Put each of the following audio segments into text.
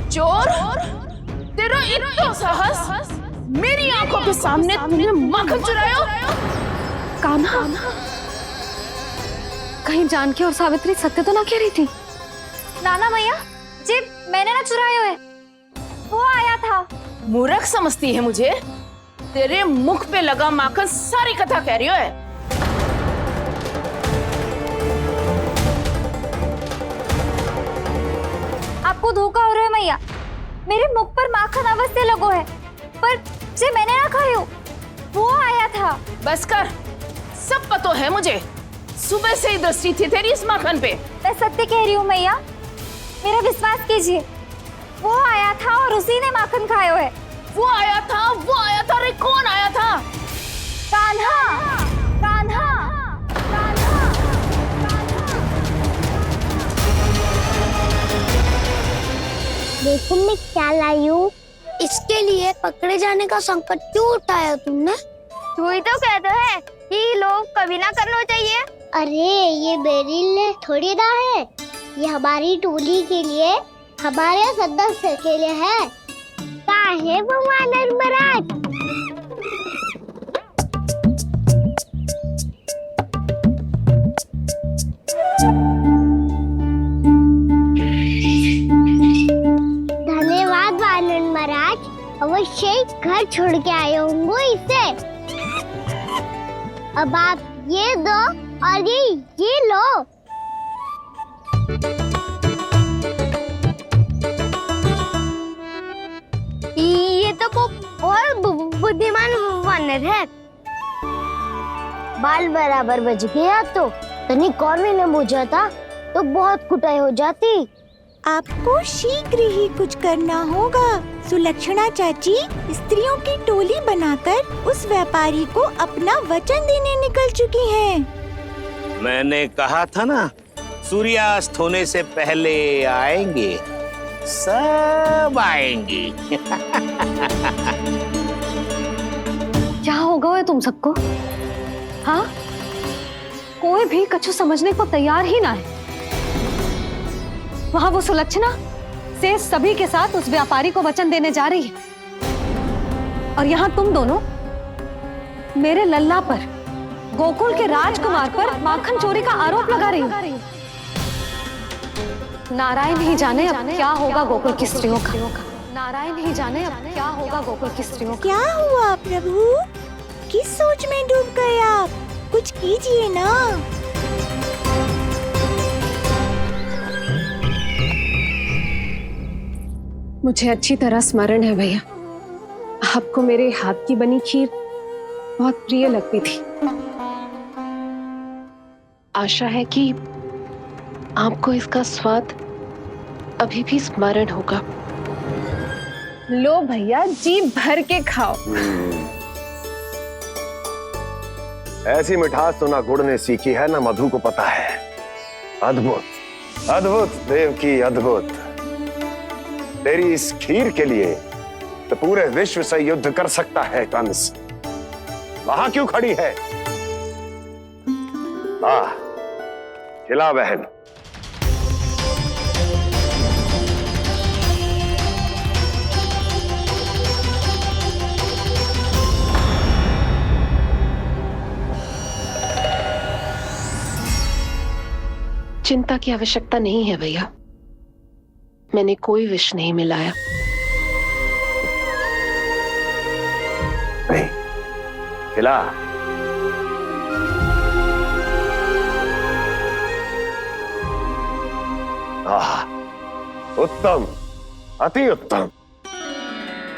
चोर, तेरा इतना साहस, मेरी आंखों के सामने तुमने माखन चुराया। कान्हा, कहीं जानकी और सावित्री सत्य तो ना कह रही थी? नाना मैया जी, मैंने ना चुराया है, वो आया था। मूर्ख समझती है मुझे? तेरे मुख पे लगा माखन सारी कथा कह रही है। आपको धोखा हो रहा है मैया, मेरे मुख पर माखन अवश्य लगो है, पर जे मैंने ना खायो, वो आया था। बस कर, सब पता है मुझे। सुबह से ही दृष्टि थी तेरी इस माखन पे। मैं सत्य कह रही हूँ मैया, मेरा विश्वास कीजिए। वो आया था और उसी ने माखन खायो है। वो आया था, वो आया था। अरे कौन आया था? कान्हा, कान्हा, कान्हा। देखो मैं क्या लाई हूँ। इसके लिए पकड़े जाने का संकट क्यों उठाया तुमने? तू ही तो कहता है कि लोग कभी ना करना चाहिए। अरे ये मेरे लिए थोड़ी ना है, ये हमारी टोली के लिए, हमारे सदस्य के लिए है। काहे भगवान महाराज? धन्यवाद वानर महाराज, अवश्य ही घर छोड़ के आए होंगे इसे। अब आप ये दो और ये लो। ये तो बहुत बुद्धिमान वानर है। बाल बराबर बज गया तो तनिक और भी न बुझा था तो बहुत कुटाई हो जाती। आपको शीघ्र ही कुछ करना होगा। सुलक्षणा चाची स्त्रियों की टोली बनाकर उस व्यापारी को अपना वचन देने निकल चुकी हैं। मैंने कहा था ना, सूर्यास्त होने से पहले आएंगे, सब आएंगे। क्या होगा है तुम सबको? हाँ, कोई भी कछु समझने को तैयार ही ना है। वहां वो सुलक्षणा से सभी के साथ उस व्यापारी को वचन देने जा रही है, और यहाँ तुम दोनों मेरे लल्ला पर, गोकुल के राजकुमार पर माखन चोरी का आरोप लगा रही हो। नारायण ही जाने अब क्या होगा गोकुल की स्त्रियों का। नारायण ही जाने अब क्या होगा गोकुल की स्त्रियों का। क्या हुआ प्रभु? किस सोच में डूब गए आप? कुछ कीजिए ना। मुझे अच्छी तरह स्मरण है भैया, आपको मेरे हाथ की बनी खीर बहुत प्रिय लगती थी। आशा है कि आपको इसका स्वाद अभी भी स्मरण होगा। लो भैया, जी भर के खाओ। ऐसी मिठास तो ना गुड़ ने सीखी है ना मधु को पता है। अद्भुत, अद्भुत देवकी, अद्भुत। तेरी इस खीर के लिए तो पूरे विश्व से युद्ध कर सकता है कंस। वहां क्यों खड़ी है? खिला बहन। चिंता की आवश्यकता नहीं है भैया, मैंने कोई विष नहीं मिलाया। नहीं, खिला। उत्तम, अति उत्तम।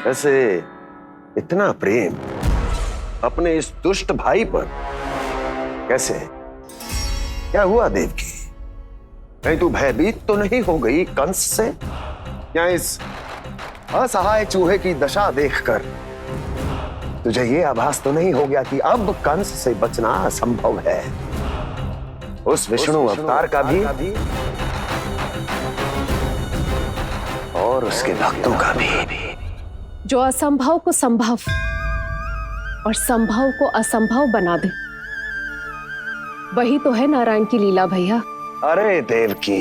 वैसे इतना प्रेम अपने इस दुष्ट भाई पर कैसे? क्या हुआ देवकी? कहीं तू भयभीत तो नहीं हो गई कंस से? या इस असहाय चूहे की दशा देखकर तुझे ये आभास तो नहीं हो गया कि अब कंस से बचना असंभव है? उस विष्णु अवतार का भी और उसके भक्तों का भी, जो असंभव को संभव और संभव को असंभव बना दे, वही तो है नारायण की लीला भैया। अरे देवकी,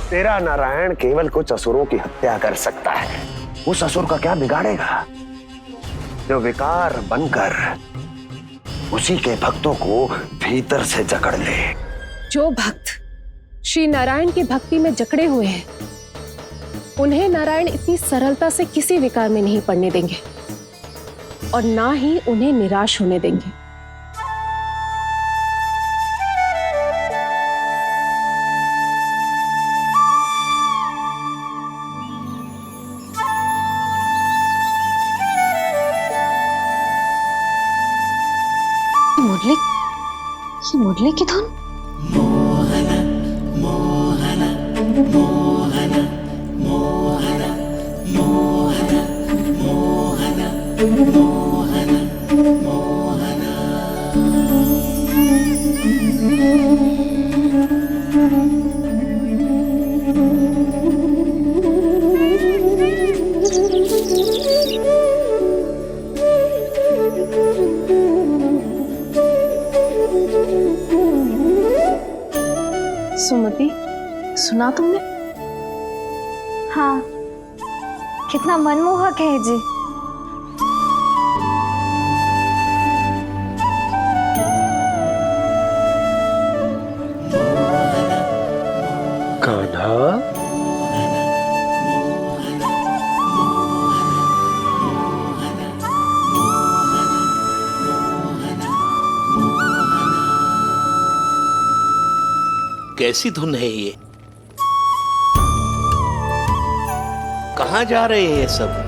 तेरा नारायण केवल कुछ असुरों की हत्या कर सकता है। उस असुर का क्या बिगाड़ेगा जो विकार बनकर उसी के भक्तों को भीतर से जकड़ ले। जो भक्त श्री नारायण की भक्ति में जकड़े हुए हैं, उन्हें नारायण इतनी सरलता से किसी विकार में नहीं पड़ने देंगे और ना ही उन्हें निराश होने देंगे। ये मुरली की धुन। सुमति, सुना तुमने? हाँ, कितना मनमोहक है जी। कान्हा, कैसी धुन है ये? कहाँ जा रहे हैं ये सब?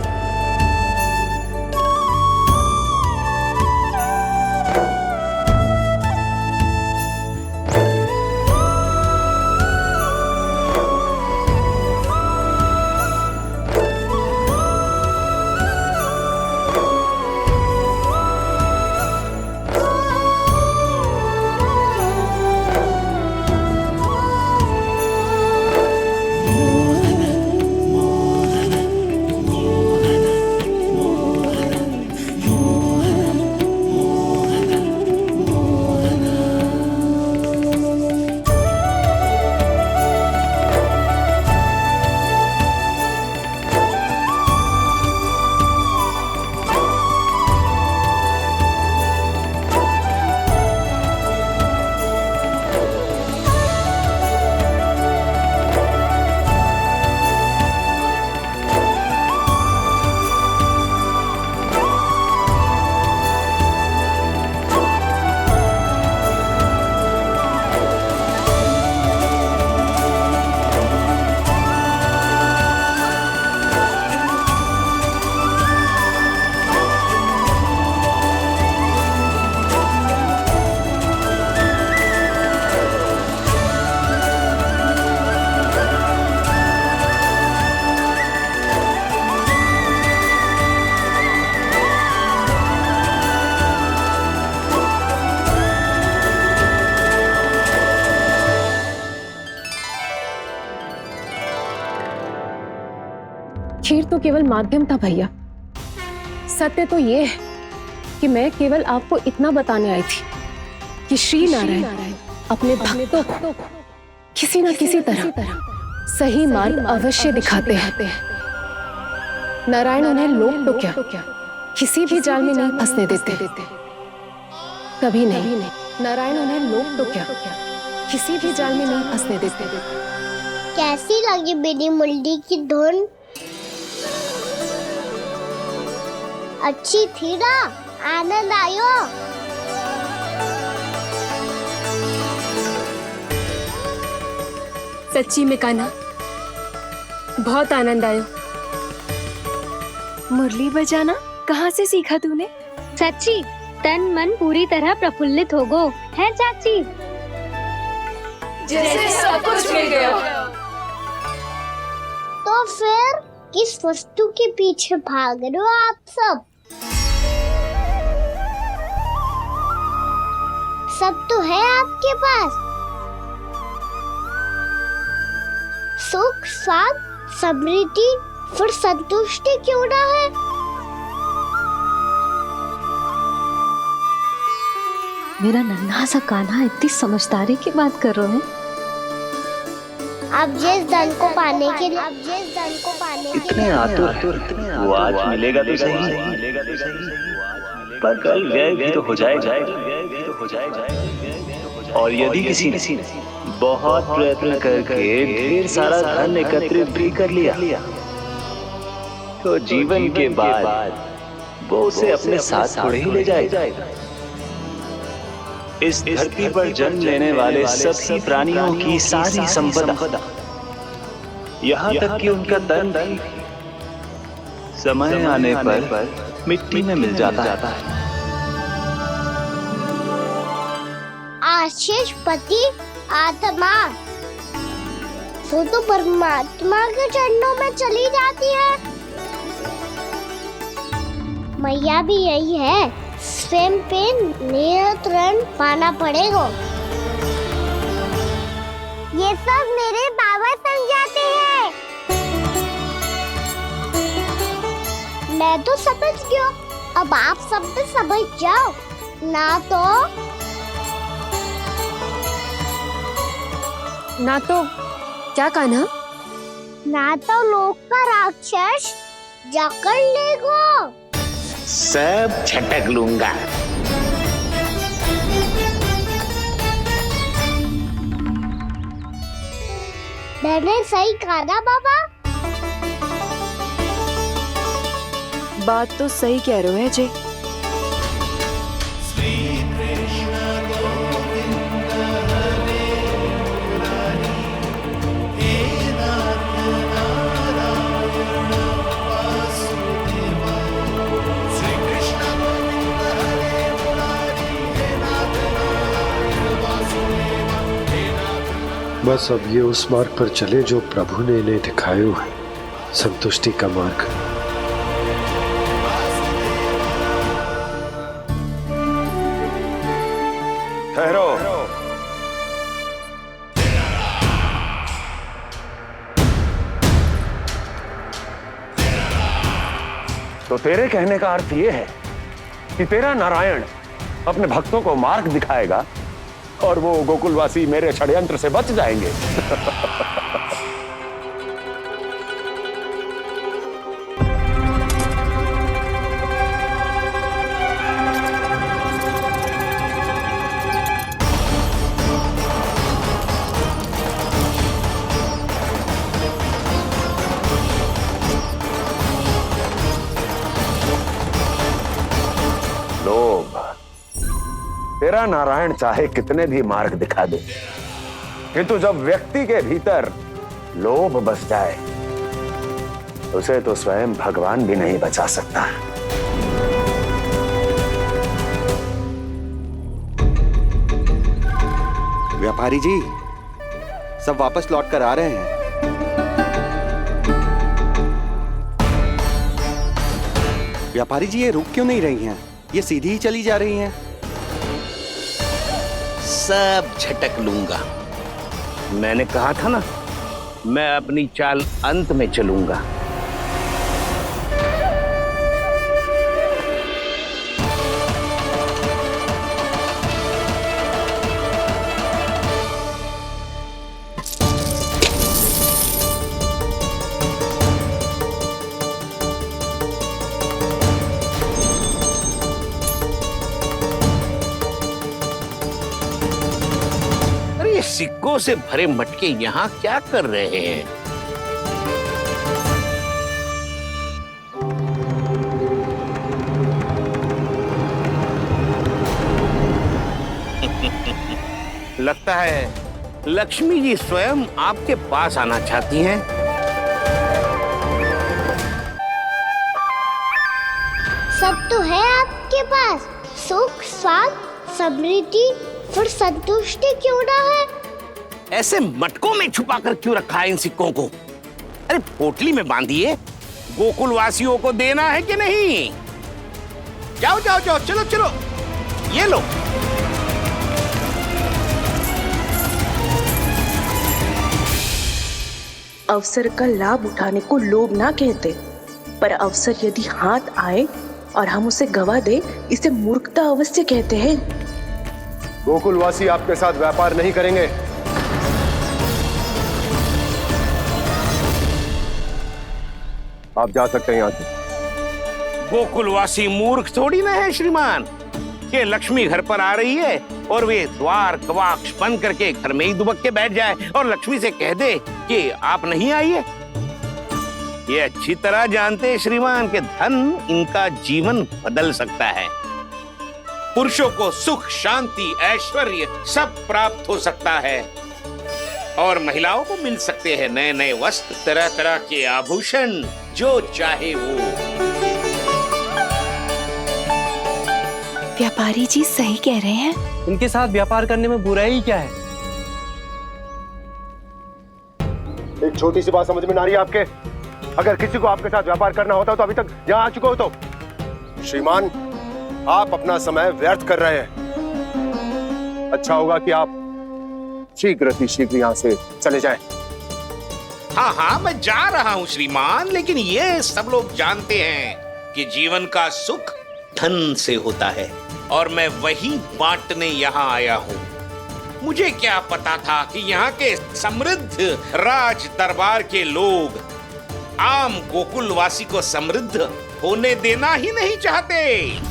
खीर तो केवल माध्यम था भैया। सत्य तो ये है कि मैं केवल आपको इतना बताने आई थी कि श्री नारायण अपने भक्तों को किसी न किसी तरह सही मार्ग अवश्य दिखाते हैं। नारायण उन्हें लोग तो क्या किसी भी जाल में नहीं फंसने देते, कभी नहीं। नारायण उन्हें लोग तो क्या किसी भी जाल में नहीं फंसने देते। कैसी लगी मेरी मुरली की धुन? अच्छी थी ना? आनंद आयो? सच्ची में कान्हा, बहुत आनंद आया। मुरली बजाना कहाँ से सीखा तूने? सच्ची तन मन पूरी तरह प्रफुल्लित हो गो है चाची। जैसे सब कुछ मिल गया। तो फिर किस वस्तु के पीछे भाग रहे हो आप सब? सब तो है आपके पास। सुख, स्वाद, समृद्धि, फिर संतुष्टि क्यों ना है? मेरा नन्हा सा कान्हा इतनी समझदारी की बात कर रहे हैं। अब जिस धन को पाने के लिए इतने आतुर वो आज मिलेगा तो सही, पर कल व्यय भी तो हो जाएगा। और यदि किसी ने बहुत प्रयत्न करके ढेर सारा धन एकत्रित भी कर लिया, तो जीवन के बाद वो उसे अपने साथ थोड़े ही ले जाएगा। इस धरती पर जन्म लेने वाले सभी प्राणियों की सारी संपदा, यहाँ तक कि उनका तन भी समय आने पर मिट्टी में मिल जाता है। आशीष पति आत्मा वो तो परमात्मा के चरणों में चली जाती है। मैया भी यही है, स्वयं पे नियंत्रण पाना पड़ेगा। ये सब मेरे बाबा समझाते हैं। मैं तो समझ गया, अब आप सब भी समझ जाओ ना तो क्या कान्हा? ना तो लोक का राक्षस जकड़ लेगो। सब झटक लूंगा। मैंने सही कहा ना बाबा? बात तो सही कह रहे हो है जय। बस अब ये उस मार्ग पर चले जो प्रभु ने इन्हें दिखाया है, संतुष्टि का मार्ग। ठहरो। तो तेरे कहने का अर्थ यह है कि तेरा नारायण अपने भक्तों को मार्ग दिखाएगा और वो गोकुलवासी मेरे षड्यंत्र से बच जाएंगे। लोभ। तेरा नारायण चाहे कितने भी मार्ग दिखा दे, किंतु जब व्यक्ति के भीतर लोभ बस जाए, उसे तो स्वयं भगवान भी नहीं बचा सकता। व्यापारी जी, सब वापस लौट कर आ रहे हैं। व्यापारी जी, ये रुक क्यों नहीं रही हैं? ये सीधी ही चली जा रही हैं। सब झटक लूंगा। मैंने कहा था ना, मैं अपनी चाल अंत में चलूंगा। सिक्कों से भरे मटके यहाँ क्या कर रहे हैं? लगता है लक्ष्मी जी स्वयं आपके पास आना चाहती हैं। सब तो है आपके पास, सुख, स्वाद, समृद्धि, फिर संतुष्टि क्यों ना है? ऐसे मटकों में छुपा कर क्यों रखा है इन सिक्कों को? अरे पोटली में बांधिए, गोकुल वासियों को देना है कि नहीं? जाओ जाओ जाओ, चलो चलो, ये लो। अवसर का लाभ उठाने को लोभ ना कहते, पर अवसर यदि हाथ आए और हम उसे गवा दे, इसे मूर्खता अवश्य कहते हैं। गोकुलवासी आपके साथ व्यापार नहीं करेंगे। आप जा सकते हैं यहाँ से। गोकुलवासी मूर्ख थोड़ी ना है श्रीमान कि लक्ष्मी घर पर आ रही है और वे द्वार कवाक्ष बंद करके घर में ही दुबक के बैठ जाए और लक्ष्मी से कह दे कि आप नहीं आइए। ये अच्छी तरह जानते हैं श्रीमान कि धन इनका जीवन बदल सकता है। पुरुषों को सुख, शांति, ऐश्वर्य सब प्राप्त हो सकता है और महिलाओं को मिल सकते हैं नए नए वस्त्र, तरह तरह के आभूषण, जो चाहे वो। व्यापारी जी सही कह रहे हैं। उनके साथ व्यापार करने में बुराई क्या है? एक छोटी सी बात समझ में ना आ रही है आपके? अगर किसी को आपके साथ व्यापार करना होता तो अभी तक यहाँ आ चुके हो। तो श्रीमान, आप अपना समय व्यर्थ कर रहे हैं। अच्छा होगा कि आप शीघ्र यहाँ से चले जाएं। हाँ हाँ, मैं जा रहा हूँ श्रीमान, लेकिन ये सब लोग जानते हैं कि जीवन का सुख धन से होता है और मैं वही बांटने यहाँ आया हूँ। मुझे क्या पता था कि यहाँ के समृद्ध राज दरबार के लोग आम गोकुलवासी को समृद्ध होने देना ही नहीं चाहते।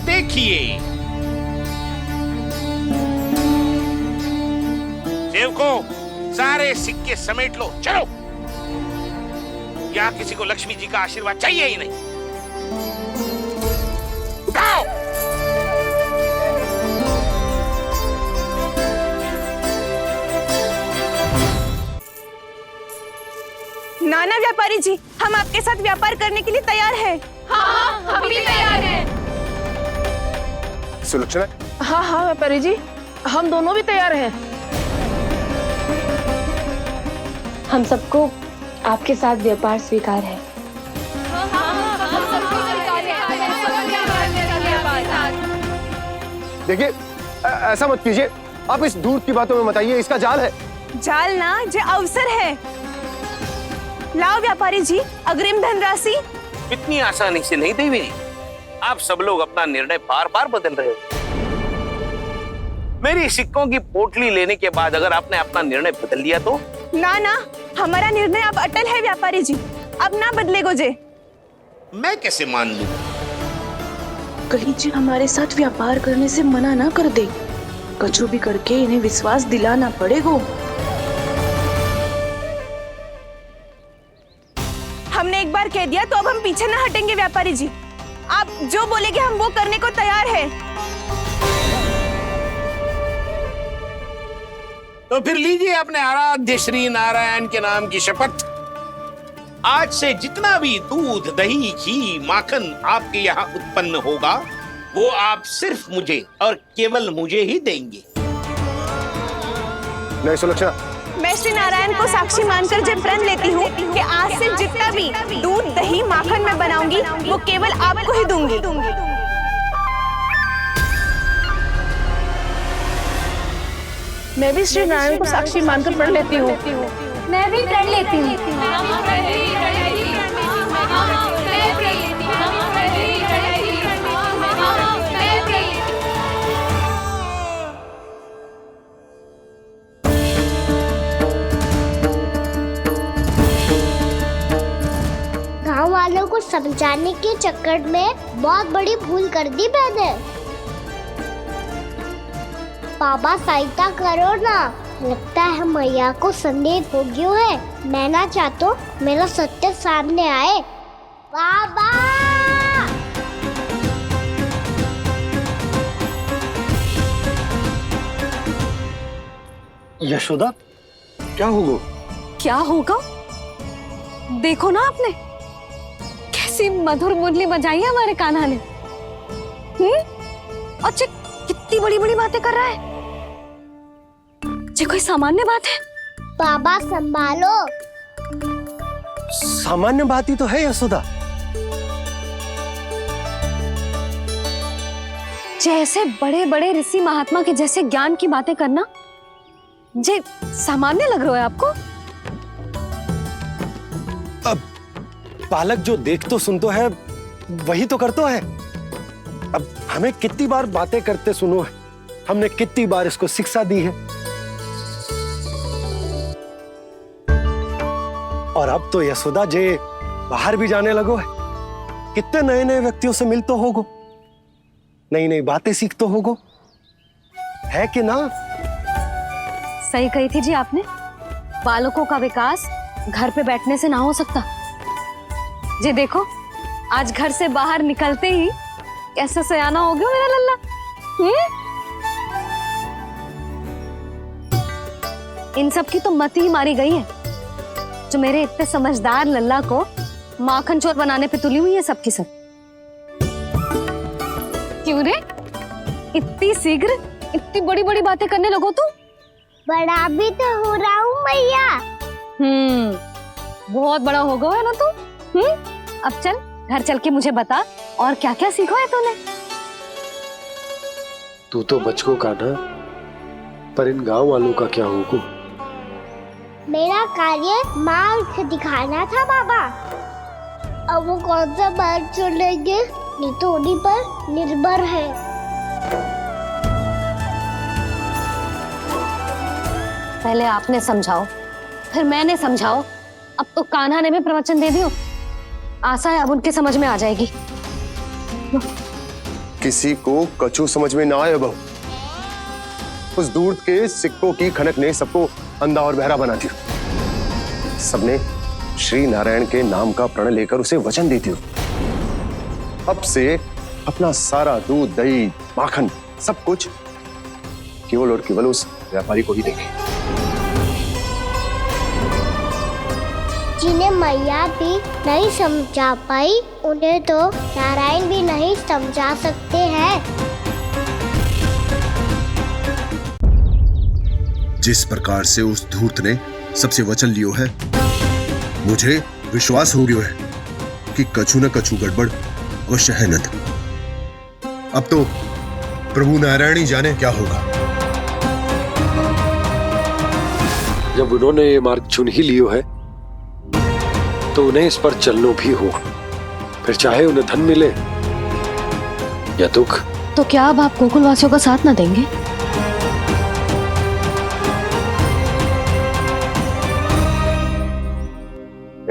देखिए सेवकों, सारे सिक्के समेट लो, चलो। यहाँ किसी को लक्ष्मी जी का आशीर्वाद चाहिए ही नहीं। उठाओ। नाना व्यापारी जी, हम आपके साथ व्यापार करने के लिए तैयार हैं। हाँ, हम भी तैयार हैं। सुलक्षणा? हाँ हाँ व्यापारी जी, हम दोनों भी तैयार हैं। हम सबको आपके साथ व्यापार स्वीकार है। देखिए, ऐसा मत कीजिए। आप इस दूर की बातों में मत आइए, इसका जाल है। जाल ना, जो अवसर है। लाओ व्यापारी जी, अग्रिम धनराशि। इतनी आसानी से नहीं देवी जी। आप सब लोग अपना निर्णय बार बार बदल रहे हो। मेरी सिक्कों की पोटली लेने के बाद अगर आपने अपना निर्णय बदल दिया तो? ना ना, हमारा निर्णय अब अटल है व्यापारी जी, अब ना बदलेगो जे। मैं कैसे मान लूं? कहीं जी हमारे साथ व्यापार करने से मना ना कर दे। कछु भी करके इन्हें विश्वास दिलाना पड़ेगा। हमने एक बार कह दिया तो अब हम पीछे ना हटेंगे व्यापारी जी। आप जो बोलेंगे हम वो करने को तैयार है। तो फिर लीजिए अपने आराध्य श्री नारायण के नाम की शपथ। आज से जितना भी दूध, दही, घी, माखन आपके यहाँ उत्पन्न होगा वो आप सिर्फ मुझे और केवल मुझे ही देंगे। नहीं सुलक्षणा, मैं श्री नारायण को साक्षी मानकर जब प्रण लेती हूँ कि आज से जितना भी दूध, दही, माखन मैं बनाऊंगी वो केवल आपको ही दूंगी। मैं भी श्री नारायण को साक्षी मानकर प्रण लेती हूँ। मैं भी प्रण लेती हूँ। गाँव वालों को समझाने के चक्कर में बहुत बड़ी भूल कर दी मैंने। बाबा सहायता करो ना, लगता है मैया को संदेह हो गया है। मैं ना चाहता मेरा सत्य सामने आए। बाबा! यशोदा, क्या होगा? क्या होगा? देखो ना आपने कैसी मधुर मुरली बजाई है हमारे कान्हा ने। अच्छा, कितनी बड़ी बड़ी बातें कर रहा है। ये कोई सामान्य बात है? बाबा संभालो। सामान्य बात ही तो है यशोदा। जैसे बड़े बड़े ऋषि महात्मा के जैसे ज्ञान की बातें करना जे सामान्य लग रहा है आपको? अब बालक जो देख तो सुन तो है वही तो कर तो है। अब हमें कितनी बार बातें करते सुनो है, हमने कितनी बार इसको शिक्षा दी है। और अब तो यशोदा जे बाहर भी जाने लगो है। कितने नए नए व्यक्तियों से मिलते होगो, नई नई बातें सीखते होगो, है कि ना? सही कही थी जी आपने। बालकों का विकास घर पे बैठने से ना हो सकता। जी देखो, आज घर से बाहर निकलते ही कैसा सयाना हो गया मेरा लल्ला। इन सब की तो मत ही मारी गई है, जो मेरे इतने समझदार लल्ला को माखन चोर बनाने पे तुली हुई है सबकी सब। क्यों रे, इतनी शीघ्र इतनी बड़ी बड़ी बातें करने लगो तू? बड़ा भी तो हो रहा हूँ मैया। बहुत बड़ा हो गया है ना तू। अब चल घर चल के मुझे बता और क्या क्या सीखा है तूने। तू तो बच्चों का ना, पर इन गांव वालों का क्या होगा? मेरा कार्य मार्ग दिखाना था बाबा। अब वो कौन सा मार्ग चुनेंगे ये तो उन्हीं पर निर्भर है। पहले आपने समझाओ, फिर मैंने समझाओ। अब तो कान्हा ने भी प्रवचन दे दियो। आशा है अब उनके समझ में आ जाएगी। किसी को कछु समझ में ना आए बहू। उस दूर के सिक्कों की खनक ने सबको अंधा और बहरा बना दिया। सबने श्री नारायण के नाम का प्रण लेकर उसे वचन देती हूँ। अब से अपना सारा दूध, दही, माखन सब कुछ केवल और केवल उस व्यापारी को ही देंगे। जिन्हें मैया भी नहीं समझा पाई, उन्हें तो नारायण भी नहीं समझा सकते हैं। जिस प्रकार से उस धूर्त ने सबसे वचन लियो है, मुझे विश्वास हो गयो है कि कछु न कछु गड़बड़ अवश्य है नंद। अब तो प्रभु नारायण ही जाने क्या होगा। जब उन्होंने ये मार्ग चुन ही लियो है तो उन्हें इस पर चलना भी होगा, फिर चाहे उन्हें धन मिले या दुख। तो क्या अब आप गोकुल वासियों का साथ ना देंगे?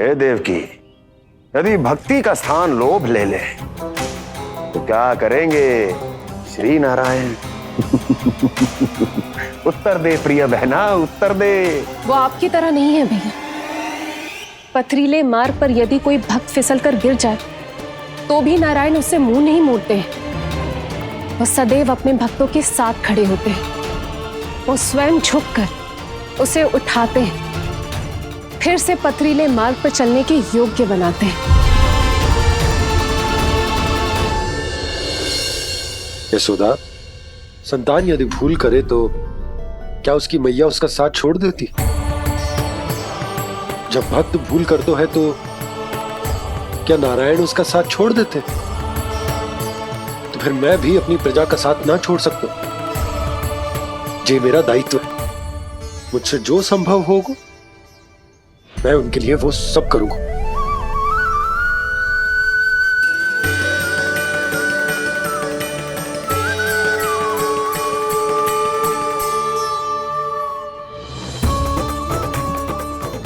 हे देवकी, यदि भक्ति का स्थान लोभ ले ले तो क्या करेंगे श्री नारायण? उत्तर दे प्रिय बहना, उत्तर दे। वो आपकी तरह नहीं है भैया। पथरीले मार्ग पर यदि कोई भक्त फिसलकर गिर जाए तो भी नारायण उससे मुंह नहीं मोड़ते हैं। वो सदैव अपने भक्तों के साथ खड़े होते हैं। वो स्वयं झुककर उसे उठाते हैं, फिर से पथरीले मार्ग पर चलने के योग्य बनाते हैं। यशोदा, संतान यदि भूल करे तो क्या उसकी मैया उसका साथ छोड़ देती? जब भक्त भूल करते है तो क्या नारायण उसका साथ छोड़ देते? तो फिर मैं भी अपनी प्रजा का साथ ना छोड़ सकता। ये मेरा दायित्व है। मुझसे जो संभव होगा मैं उनके लिए वो सब करूंगा।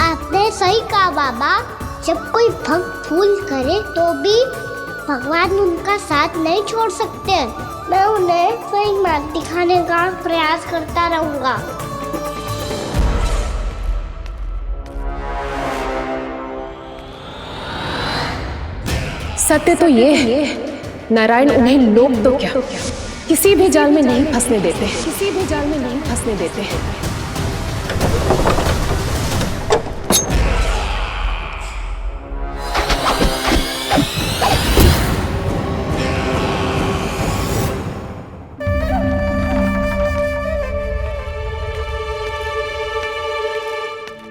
आपने सही कहा बाबा। जब कोई भक्त भूल करे तो भी भगवान उनका साथ नहीं छोड़ सकते। मैं उन्हें सही मार्ग दिखाने का प्रयास करता रहूंगा। सत्य तो ये है, नारायण उन्हें लोग तो क्या किसी भी जाल में नहीं फंसने देते, किसी भी जाल में नहीं फंसने देते हैं।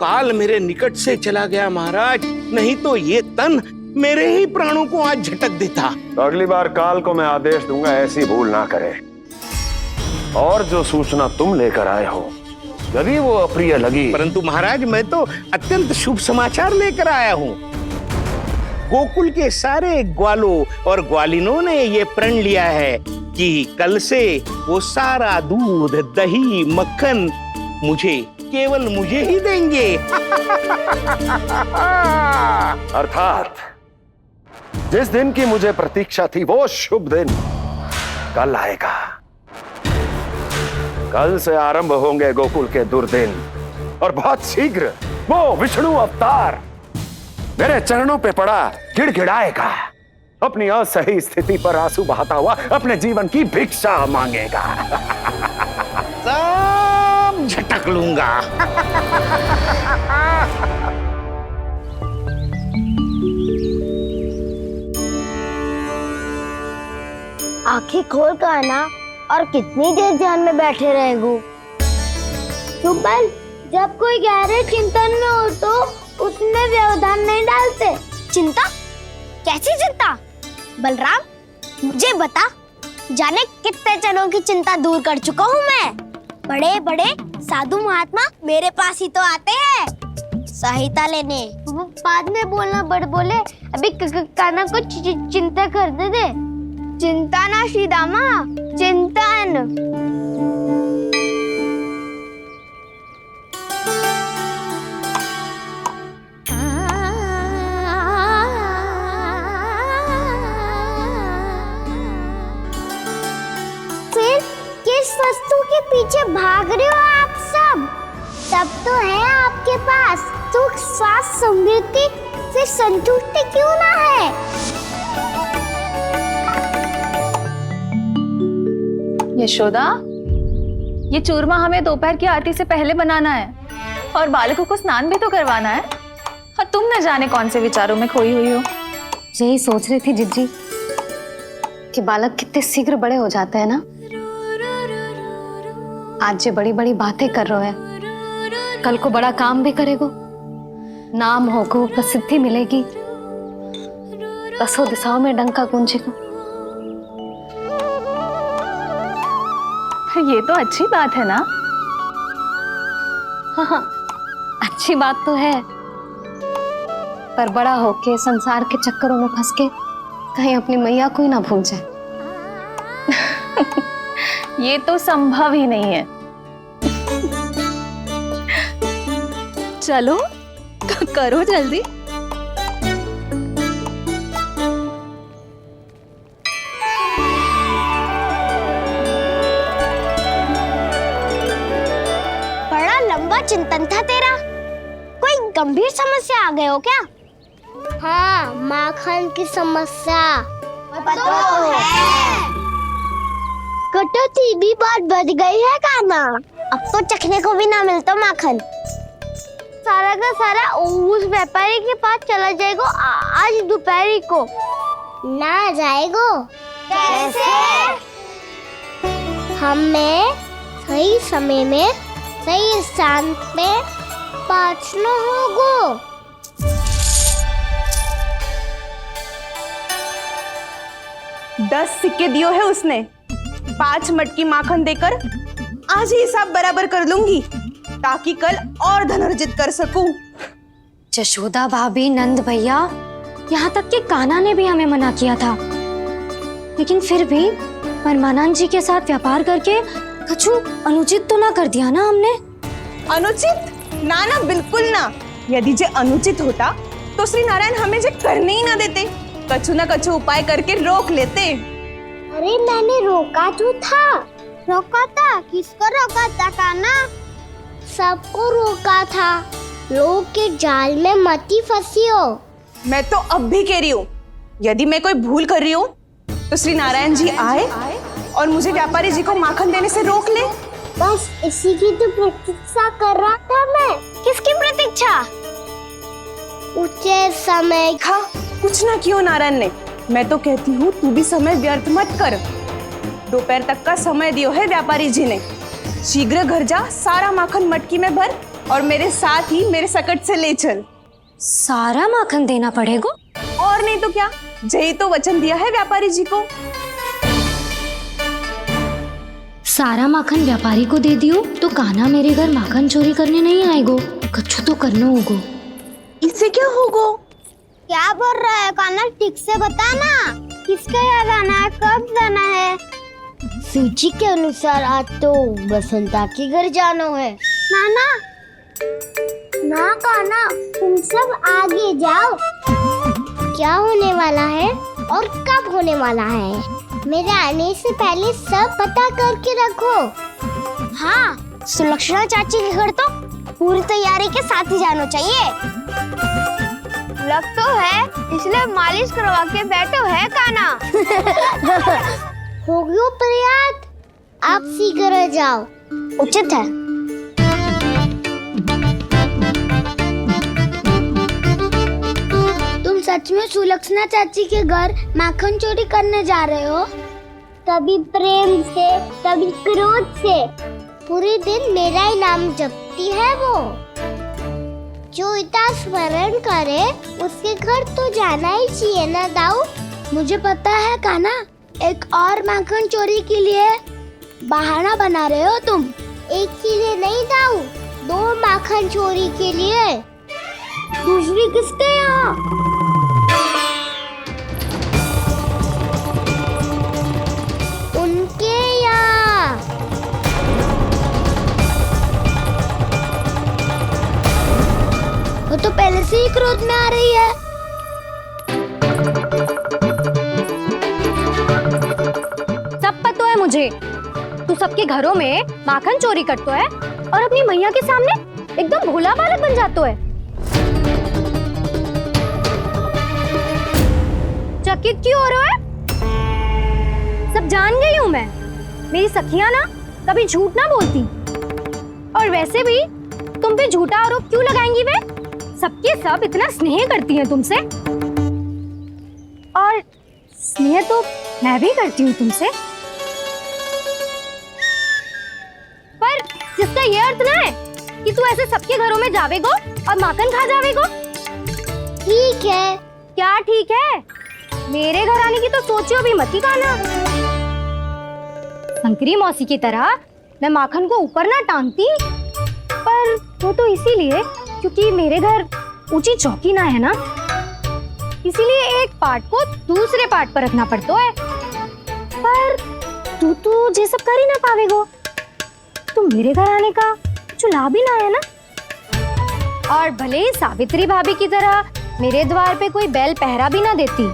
काल मेरे निकट से चला गया महाराज, नहीं तो ये तन मेरे ही प्राणों को आज झटक देता। तो अगली बार काल को मैं आदेश दूंगा ऐसी भूल ना करे। और जो सूचना तुम लेकर आए हो यदि वो अप्रिय लगी, परंतु महाराज मैं तो अत्यंत शुभ समाचार लेकर आया हूँ। गोकुल के सारे ग्वालों और ग्वालिनों ने ये प्रण लिया है कि कल से वो सारा दूध, दही, मक्खन मुझे, केवल मुझे ही देंगे। अर्थात जिस दिन की मुझे प्रतीक्षा थी वो शुभ दिन कल आएगा। कल से आरंभ होंगे गोकुल के दुर्दिन और बहुत शीघ्र वो विष्णु अवतार मेरे चरणों पे पड़ा गिड़गिड़ाएगा, अपनी असही स्थिति पर आंसू बहाता हुआ अपने जीवन की भिक्षा मांगेगा। सब झटक लूंगा। आंखें खोल कर आना और कितनी देर ध्यान में बैठे रहेगो। सुबह जब कोई गहरे चिंतन में हो तो उसमें व्यवधान नहीं डालते। चिंता? कैसी चिंता? बलराम मुझे बता, जाने कितने जनों की चिंता दूर कर चुका हूँ मैं। बड़े बड़े साधु महात्मा मेरे पास ही तो आते हैं सहायता लेने। बाद में बोलना बड़ बोले, अभी काना को चिंता करने दे। चिंता ना श्रीदामा, चिंतन। फिर किस वस्तु के पीछे भाग रहे हो आप सब? सब तो है आपके पास, सुख स्वास्थ्य समृद्धि से संतुष्टि क्यों ना है? यशोदा, ये चूरमा हमें दोपहर की आरती से पहले बनाना है और बालकों को स्नान भी तो करवाना है। और तुम न जाने कौन से विचारों में खोई हुई हो। यही सोच रही थी जिज्जी कि बालक कितने शीघ्र बड़े हो जाते हैं ना। आज ये बड़ी बड़ी बातें कर रहे हैं, कल को बड़ा काम भी करेगो, नाम होगो, प्रसिद्धि मिलेगी, दसों दिशाओं में डंका गूंजेगा। ये तो अच्छी बात है ना। हाँ, अच्छी बात तो है, पर बड़ा होके संसार के चक्करों में फंस के कहीं अपनी मैया को ही ना भूल जाए। ये तो संभव ही नहीं है। चलो करो जल्दी। बड़ा लंबा चिंतन था तेरा। कोई गंभीर समस्या आ गए हो क्या? हाँ, माखन की समस्या तो है। कटौती भी बहुत बढ़ गई है काना। अब तो चखने को भी ना मिलता माखन। सारा का सारा उस व्यापारी के पास चला जाएगा आज दोपहर को। ना जाएगो? कैसे? हमें सही समय में सही स्थान पे पहुंचना होगा। 10 सिक्के दियो है उसने, 5 मटकी माखन देकर आज ही हिसाब बराबर कर लूंगी ताकि कल और धन अर्जित कर सकूं। यशोदा भाभी, नंद भैया, यहाँ तक कि कान्हा ने भी हमें मना किया था, लेकिन फिर भी परमानंद जी के साथ व्यापार करके कुछ अनुचित तो ना कर दिया ना हमने? अनुचित? ना ना, बिल्कुल ना। यदि जे अनुचित होता तो श्री नारायण हमें जे करने ही ना देते, कछु ना कछु उपाय करके रोक लेते। अरे मैंने रोका तो था। रोका था? किसको रोका था कान्हा? सबको रोका था। लोग के जाल में मत ही फंसी हो। मैं तो अब भी कह रही हूँ, यदि मैं कोई भूल कर रही हूँ तो श्री नारायण जी आए और मुझे व्यापारी जी को माखन देने से रोक ले। बस इसी की तो प्रतीक्षा कर रहा था मैं। किसकी प्रतीक्षा? उचित समय खा कुछ ना क्यों नारायण ने। मैं तो कहती हूँ तू भी समय व्यर्थ मत कर। दोपहर तक का समय दियो है व्यापारी जी ने। शीघ्र घर जा, सारा माखन मटकी में भर और मेरे साथ ही मेरे सकट से ले चल। सारा माखन देना पड़ेगा? और नहीं तो क्या, यही तो वचन दिया है व्यापारी जी को। सारा माखन व्यापारी को दे दियो तो कान्हा मेरे घर माखन चोरी करने नहीं आएगो। कछु तो करना होगो। इससे क्या होगो? क्या बोल रहा है कान्हा? ठीक से बता ना। किसका यहाँ जाना है, कब जाना है? सूची के अनुसार आज तो बसंता के घर जाना है। नाना ना कान्हा, तुम सब आगे जाओ। क्या होने वाला वाला है और कब होने वाला है। मेरे आने से पहले सब पता करके रखो। हाँ, सुलक्षणा चाची के घर तो पूरी तैयारी के साथ ही जाना चाहिए। लग तो है, इसलिए मालिश करवा के बैठो है काना। हो गयो प्रयास, आप शीघ्र जाओ, उचित है। तुम सच में सुलक्षणा चाची के घर माखन चोरी करने जा रहे हो? कभी प्रेम से, कभी क्रोध से, पूरे दिन मेरा ही नाम जपती है वो। जो इतना स्मरण करे उसके घर तो जाना ही चाहिए ना दाऊ। मुझे पता है काना, एक और माखन चोरी के लिए बहाना बना रहे हो तुम। एक के लिए नहीं दाऊ, 2 माखन चोरी के लिए। दूसरी किसके यहाँ? उनके यहाँ। वो तो पहले से ही क्रोध में आ रही है। सब पता है मुझे, तू सबके घरों में माखन चोरी करतो है और अपनी मैया के सामने एकदम भोला बालक बन जातो है। चकित क्यों हो रहा है? सब जान गई हूँ मैं, मेरी सखियां ना कभी झूठ ना बोलती। और वैसे भी तुम पे झूठा आरोप क्यों लगाएंगी वे? सबके सब इतना स्नेह करती हैं तुमसे, और स्नेह तो मैं भी करती हूँ तुमसे, पर जिसका ये अर्थ ना है कि तू ऐसे सबके घरों में जावेगो और माखन खा जावेगो। ठीक है। क्या ठीक है? मेरे घर आने की तो सोचियो भी मत ही काना। शंकरी मौसी की तरह मैं माखन को ऊपर ना टांगती, पर वो तो इसीलिए क्योंकि मेरे घर ऊंची चौकी ना है ना, इसीलिए एक पार्ट को दूसरे पार्ट पर रखना पड़ता है। पर तू तो ये सब कर ही ना पावेगो, तो मेरे घर आने का कुछ लाभ ही ना है ना। और भले ही सावित्री भाभी की तरह मेरे द्वार पे कोई बैल पहरा भी ना देती,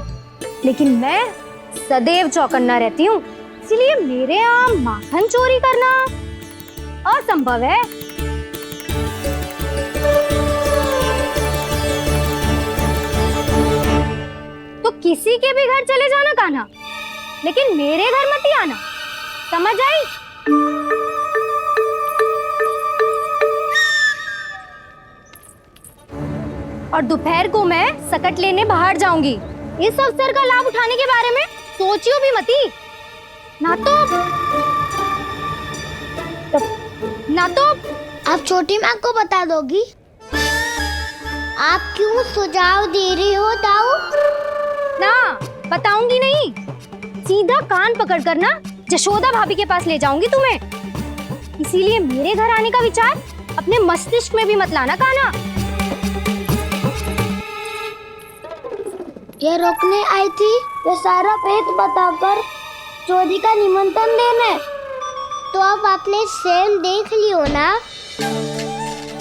लेकिन मैं सदैव चौकन्ना रहती हूँ, इसलिए मेरे यहाँ माखन चोरी करना असंभव है। तो किसी के भी घर चले जाना कान्हा, लेकिन मेरे घर मत ही आना, समझ आई? और दोपहर को मैं सकट लेने बाहर जाऊंगी। इस अवसर का लाभ उठाने के बारे में सोचियो भी मती, ना तो आप छोटी माँ को बता दोगी? आप क्यों सुझाव दे रही हो दाऊ? ना, बताऊंगी नहीं, सीधा कान पकड़ कर ना जशोदा भाभी के पास ले जाऊंगी तुम्हें। इसीलिए मेरे घर आने का विचार अपने मस्तिष्क में भी मत लाना कान्हा। ये रोकने आई थी ये सारा पेट बताकर चोरी का निमंत्रण देने, तो अब आपने स्वयं देख लियो ना।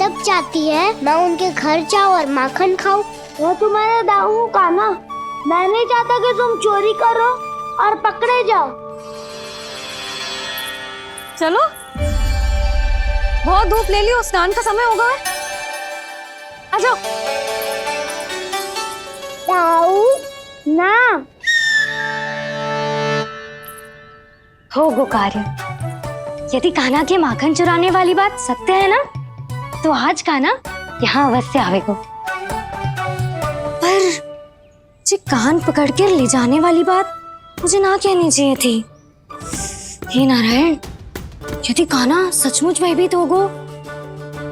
तब चाहती है मैं उनके घर जाऊँ और माखन खाऊं। वो तुम्हारा दाऊ का ना, मैं नहीं चाहता कि तुम चोरी करो और पकड़े जाओ। चलो, बहुत धूप ले लियो, स्नान का समय होगा। आ जाओ। दाऊ ना हो गो कार्य। यदि कान्हा के माखन चुराने वाली बात सत्य है ना, तो आज कान्हा यहाँ अवश्य आवेगो। पर जी कान पकड़ कर ले जाने वाली बात मुझे ना कहनी चाहिए थी। हे नारायण, यदि कान्हा सचमुच भयभीत होगो,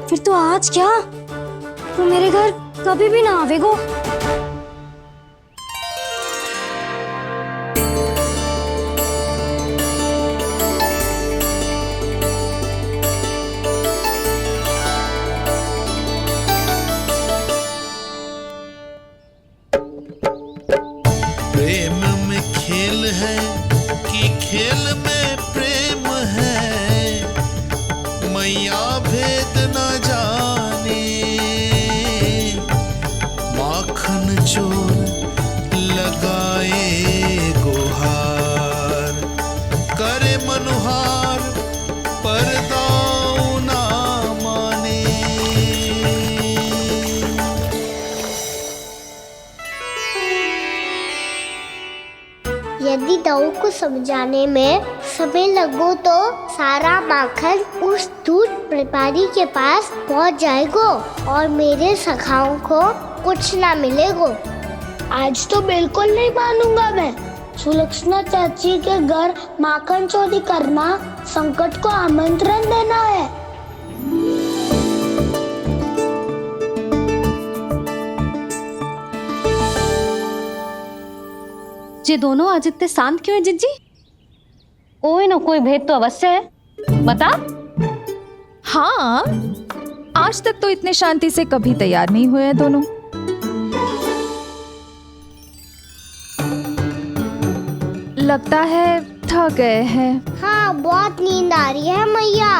फिर तो आज क्या, तो मेरे घर कभी भी ना आवेगो। प्रेम में खेल है कि खेल में प्रेम है, मैया भेद न जाने। माखन चोर लगा लगाए गुहार, करे मनुहार पर दाऊ ना माने। यदि दाऊ को समझाने में समय लगो तो सारा माखन उस दूध व्यापारी के पास पहुंच जाएगा और मेरे सखाओं को कुछ ना मिलेगा। आज तो बिल्कुल नहीं मानूंगा मैं। सुलक्षणा चाची के घर माखन चोरी करना संकट को आमंत्रण देना है। ये दोनों आज इतने शांत क्यों है जिज्जी? कोई ना कोई भेद तो अवश्य है, बता। हाँ, आज तक तो इतने शांति से कभी तैयार नहीं हुए हैं दोनों। लगता है थक गए हैं। हाँ, बहुत नींद आ रही है मैया।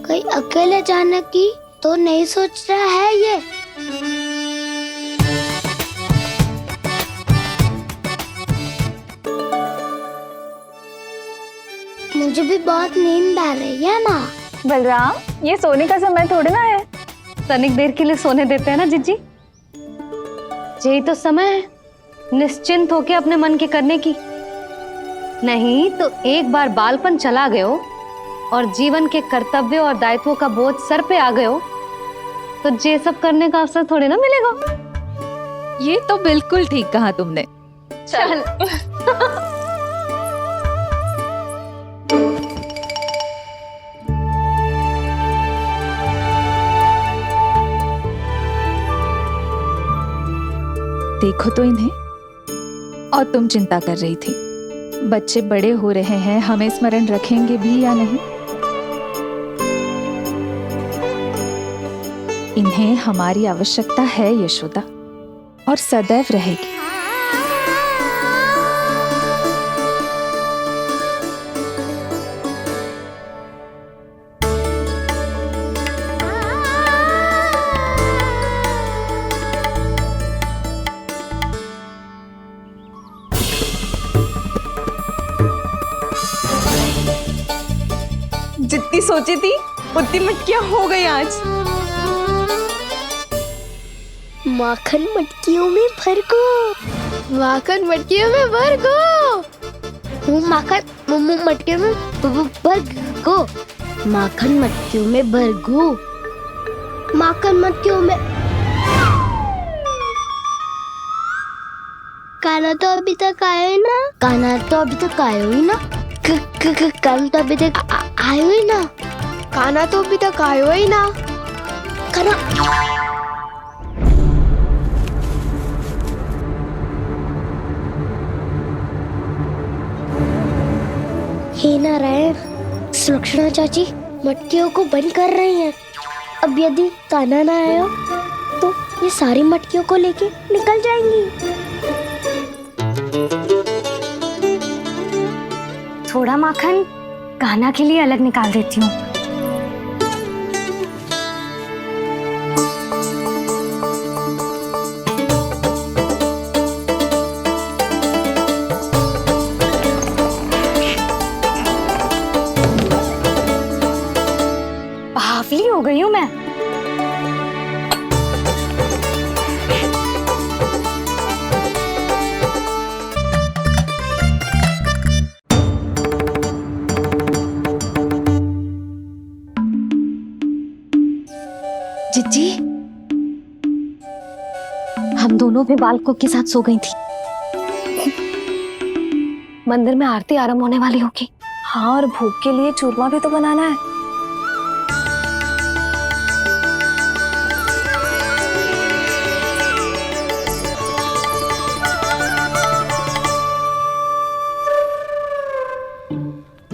कहीं अकेले जाने की तो नहीं सोच रहा है ये? मुझे भी बहुत नींद आ रही है माँ। बलराम, ये सोने का समय थोड़ी ना है। तनिक देर के लिए सोने देते हैं ना जिज्जी। यही तो समय है निश्चिंत होके अपने मन के करने की। नहीं तो एक बार बालपन चला गयो और जीवन के कर्तव्यों और दायित्वों का बोझ सर पे आ गयो तो ये सब करने का अवसर थोड़ी ना मिलेगा। ये तो बिल्कुल ठीक कहा तुमने। चल देखो तो इन्हें। और तुम चिंता कर रही थी बच्चे बड़े हो रहे हैं, हमें स्मरण रखेंगे भी या नहीं। इन्हें हमारी आवश्यकता है यशोदा, और सदैव रहेगी। जितनी सोची थी उतनी मटकियां हो गई आज। माखन मटकियों में भर को। माखन मटकियों में भर को। माखन मटकियों में भर को। माखन मटकियों में भर को। माखन मटकियों में। काना तो अभी तक आया ही ना। काना तो अभी तक आया ही ना। काना तो अभी तक आयो ही ना। काना तो अभी तक आयो ही ना। काना हे नारायण, सुलक्षणा चाची मटकियों को बंद कर रही हैं। अब यदि काना ना आया तो ये सारी मटकियों को लेके निकल जाएंगी। थोड़ा माखन कान्हा के लिए अलग निकाल देती हूँ। बावली हो गई हूँ मैं। जिज्जी, हम दोनों भी बालकों के साथ सो गई थी। मंदिर में आरती आरंभ होने वाली होगी। हाँ, और भूख के लिए चूरमा भी तो बनाना है।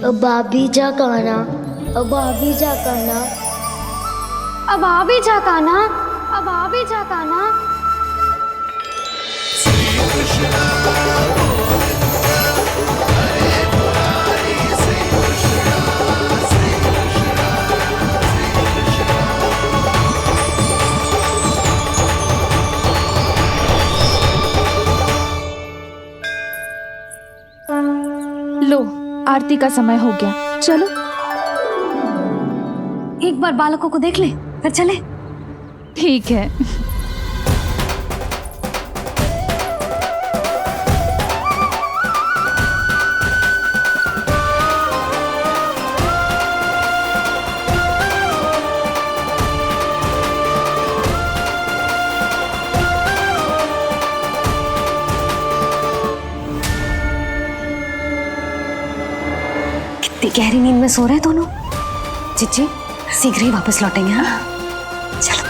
अब भाभी जा काना। अब भाभी जा काना। अब आ भी जा कान्हा। अब आ भी जा कान्हा। आरती का समय हो गया, चलो। एक बार बालकों को देख ले, फिर चले। ठीक है। कितनी गहरी नींद में सो रहे हैं दोनों। जीजी शीघ्र ही वापस लौटेंगे। हाँ चलो।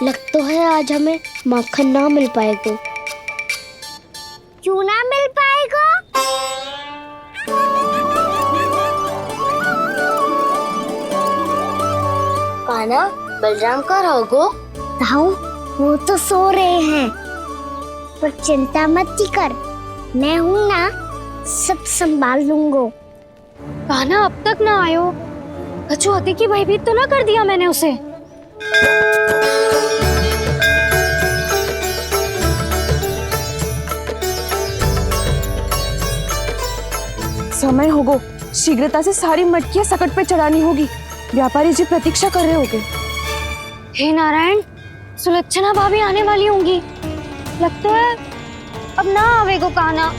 लग तो है आज हमें माखन ना मिल पाएगा। क्यों ना मिल पाएगा? कान्हा, बलराम का रहोगो? ताऊ, वो तो सो रहे हैं, पर चिंता मत कर, मैं हूँ ना, सब संभाल लूंगो। कान्हा अब तक ना आयो, कछु हाथी की भयभीत तो ना कर दिया मैंने उसे? समय होगो, शीघ्रता से सारी मटकियां सकट पे चढ़ानी होगी। व्यापारी जी प्रतीक्षा कर रहे होंगे। हे नारायण, सुलक्षणा भाभी आने वाली होंगी। लगता है अब ना आवेगो कान्हा।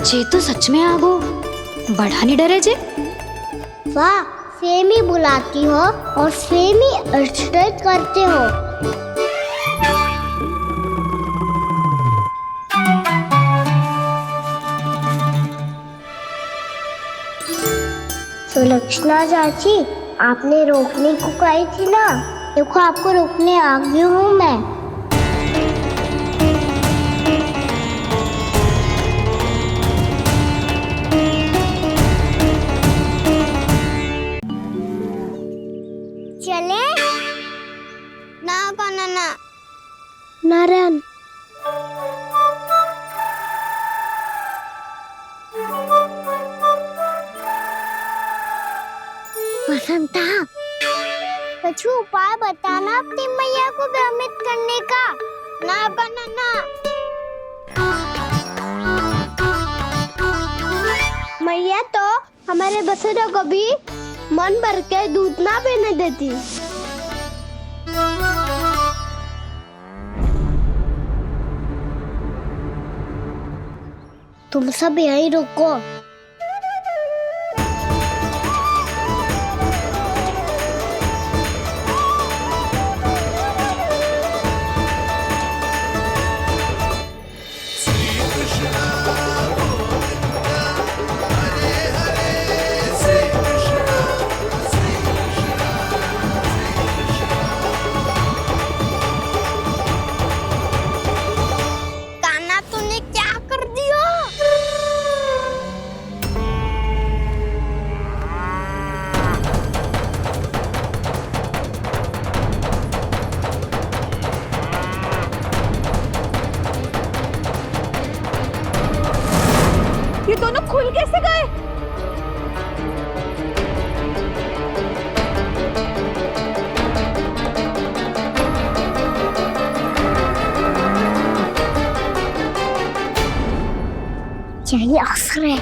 जे तो सच में आगो, बड़ा नहीं डरे जे। वाह, सेम ही बुलाती हो और सेम ही अर्चना करते हो। सुलक्षणा चाची, आपने रोकने को कही थी ना, देखो आपको रोकने आ गई हूँ मैं। चले ना कान्हा ना। नारायण, बसंता, कछु उपाय बताना अपनी मैया को भ्रमित करने का। ना कान्हा ना। मैया तो हमारे बसेरा को भी मन भर के दूध ना पीने देती। तुम सब यहीं रुको। यही अवसर है।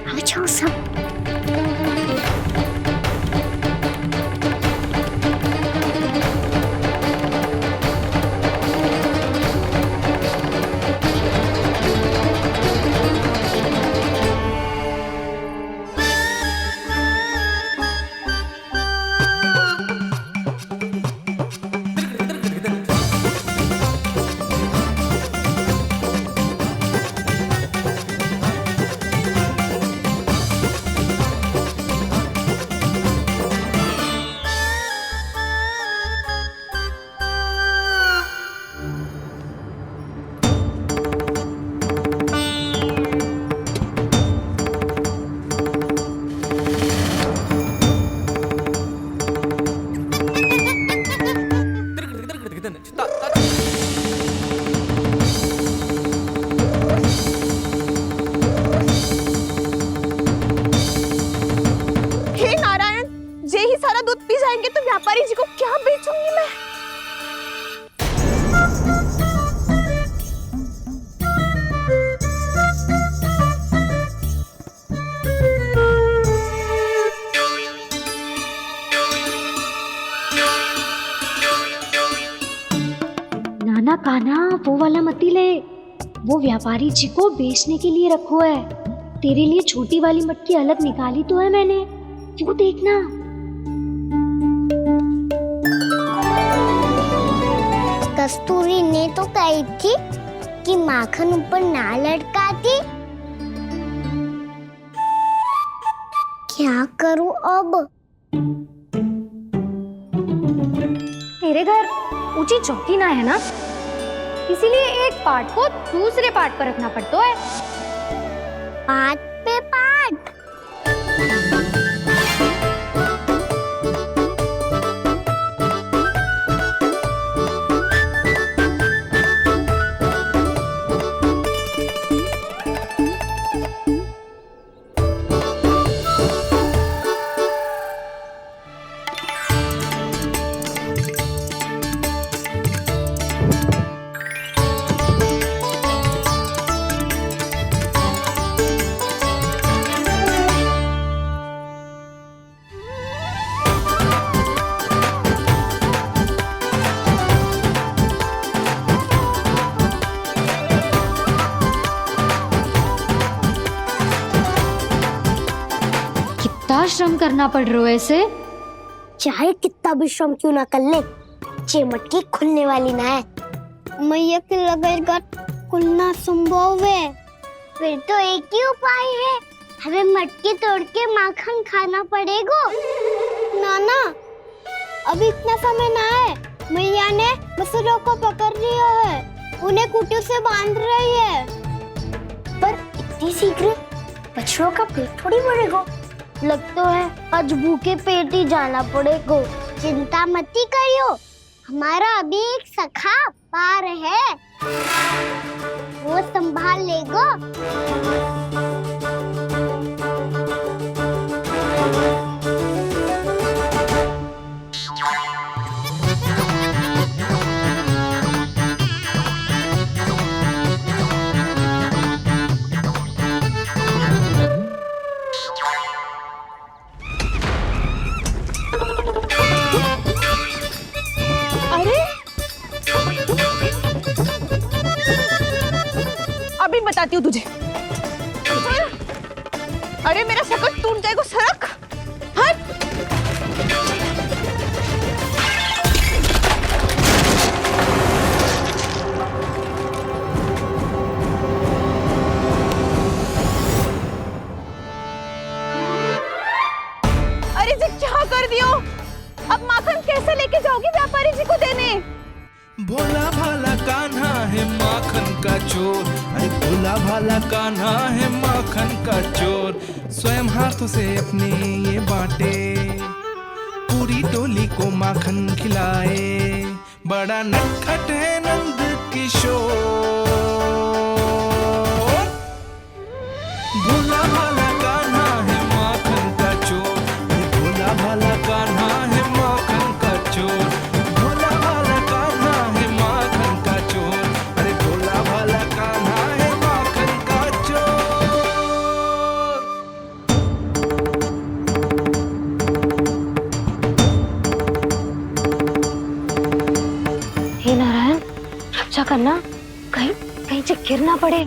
आ जाओ सब। व्यापारी जी को क्या बेचूंगी मैं? नाना कान्हा वो वाला मती ले, वो व्यापारी जी को बेचने के लिए रखो है। तेरे लिए छोटी वाली मटकी अलग निकाली तो है मैंने, वो देखना। कस्तूरी ने तो कही थी कि माखन ऊपर ना लटकाती। क्या करूं अब? तेरे घर ऊंची चौकी ना है ना, इसीलिए एक पार्ट को दूसरे पार्ट पर रखना पड़ता है। पार्ट पे पार्ट। श्रम करना पड़ रहा है ऐसे। चाहे कितना भी श्रम क्यों ना कर ले, ये मटकी खुलने वाली ना है। मैया के लगेगा खुलना संभव है। फिर तो एक ही उपाय है, हमें मटकी तोड़ के माखन खाना पड़ेगा। नाना, अभी इतना समय ना है। मैया ने बछड़ों को पकड़ लिया है, उन्हें कुटियों से बांध रही है। पर इतनी शीघ्र बछड़ों का पेट थोड़ी भरेगा। लगता है आज भूखे पेट ही जाना पड़ेगा। चिंता मत करियो, हमारा अभी एक सखा पार है, वो संभाल लेगा। अभी बताती हूँ तुझे। अरे मेरा सकट टूट जाएगा, सरक हट। अरे जी क्या कर दियो? अब माखन कैसे लेके जाओगी व्यापारी जी को देने? भोला भाला कान्हा है माखन का चोर, अरे भोला भाला कान्हा है माखन का चोर। स्वयं हाथों से अपने ये बांटे, पूरी टोली को माखन खिलाए। बड़ा नटखट है नंद किशोर। भोला भाला कान्हा है माखन का चोर, अरे भोला भाला कान्हा है माखन का चोर। करना, कहीं कहीं से गिर ना पड़े।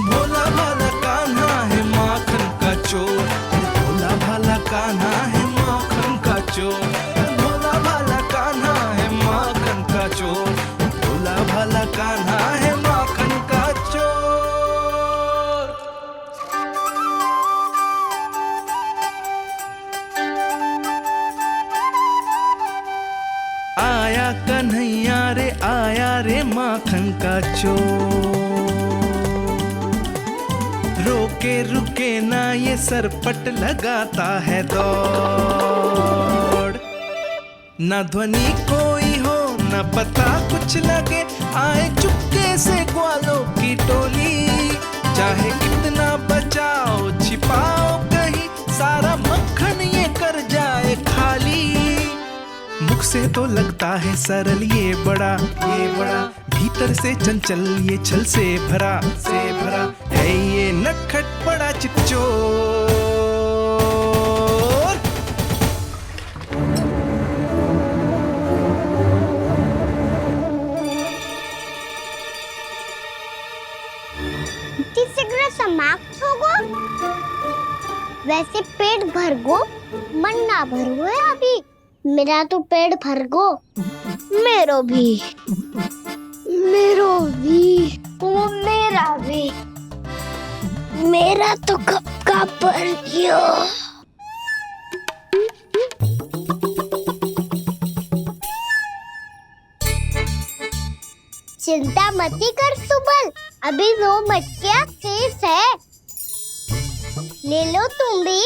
भोला भाला कान्हा है माखन का चोर, भोला भाला कान्हा है माखन का चोर, भोला भाला कान्हा है माखन का चोर, भोला भाला कान्हा है माखन का चोर। आया कन्हैया रे आया रे माखन का चोर, रोके रुके ना ये सरपट लगाता है दौड़, ना ध्वनि कोई हो ना पता कुछ लगे, आए चुपके से ग्वालों की टोली, चाहे कितना बचाओ छिपाओ कहीं, सारा मक्खन ये कर जाए खाली। मुख से तो लगता है सरल ये बड़ा भीतर से चंचल ये छल से भरा है ये नटखट बड़ा चिच्चोर। शीघ्र समाप्त होगो, वैसे पेट भर गो मन ना भरो है अभी, मेरा तो पेट भर गो, मेरो भी वो मेरा भी, मेरा तो कब का भर गयो। चिंता मती कर सुबल, अभी 2 मटकियाँ शेष है, ले लो तुम भी।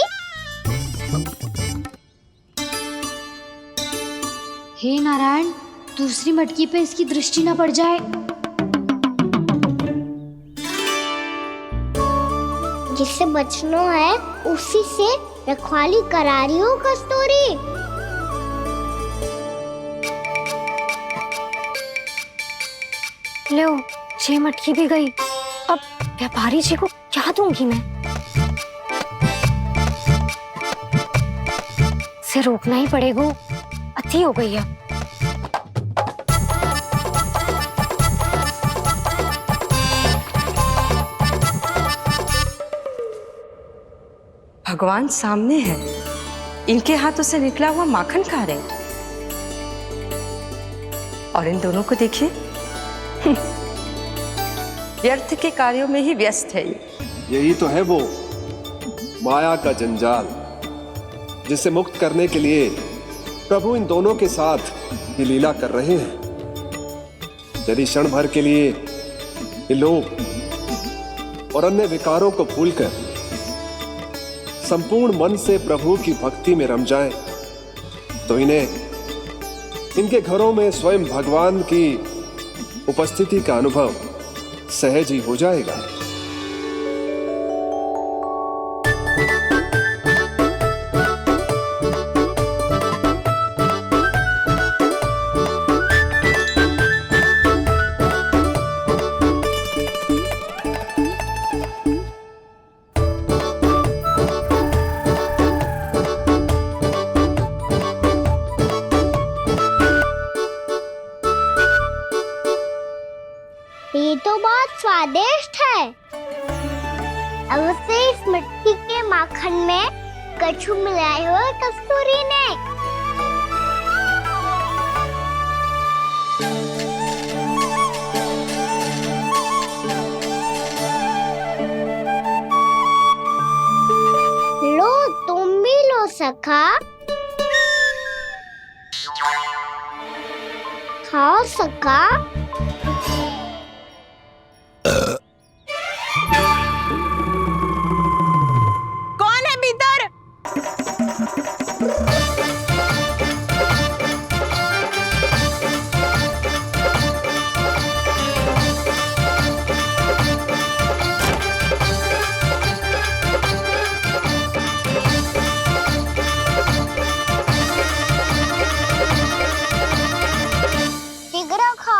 हे नारायण, दूसरी मटकी पे इसकी दृष्टि न पड़ जाए। जिससे बचना है उसी से रखवाली करा रही हो कस्तूरी। लो, 6 मटकी भी गई, अब व्यापारी जी को क्या दूंगी मैं? इसे रोकना ही पड़ेगा, अति हो गई है। भगवान सामने है, इनके हाथों से निकला हुआ माखन खा रहे हैं, और इन दोनों को देखिए व्यर्थ के कार्यों में ही व्यस्त है। यही तो है वो माया का जंजाल, जिसे मुक्त करने के लिए प्रभु इन दोनों के साथ ये लीला कर रहे हैं। यदि क्षण भर के लिए ये लोग और अन्य विकारों को भूलकर संपूर्ण मन से प्रभु की भक्ति में रम जाएं, तो इन्हें इनके घरों में स्वयं भगवान की उपस्थिति का अनुभव सहज ही हो जाएगा। ये तो बहुत स्वादिष्ट है। अवश्य इस मिट्टी के माखन में कछु मिलाए हो कस्तूरी ने। लो, तुम भी लो सखा, खाओ सखा। कौन है भीतर?